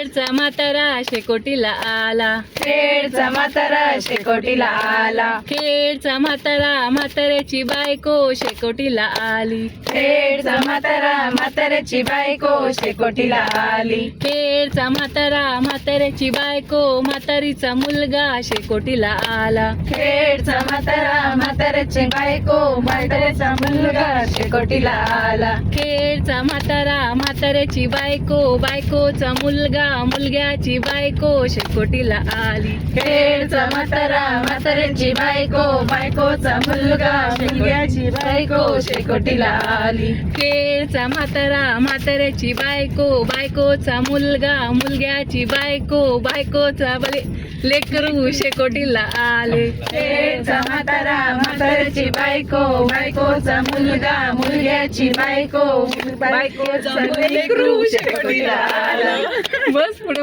खेडचा म्हातारा शेकोटीला आला, खेडचा म्हातारा शेकोटीला आला, खेडचा म्हातारा म्हाताऱ्याची बायको शेकोटीला आली, खेडचा म्हातारा म्हाताऱ्याची बायको शेकोटीला आली, खेडचा म्हातारा म्हाताऱ्याची बायको म्हातारीचा मुलगा शेकोटीला आला, खेडचा म्हातारा म्हाताऱ्याची बायको म्हाताऱ्याचा मुलगा शेकोटीला आला, खेडचा म्हातारा म्हाताऱ्याची बायको बायकोचा मुलगा मुलग्याची बायको शेकोटीला आली, खेडचा म्हातारा म्हाताऱ्याची बायको बायकोचा मुलगा मुलग्याची बायको शेकोटीला आली, खेडचा म्हातारा म्हाताऱ्याची बायको बायकोचा मुलगा मुलग्याची बायको बायकोचा लेकरू शेकोटीला आले, खेडचा म्हातारा म्हाताऱ्याची बायको बायकोचा मुलगा मुलग्याची बायको बायकोचा लेकरू शेकोटीला आला. बस पुढे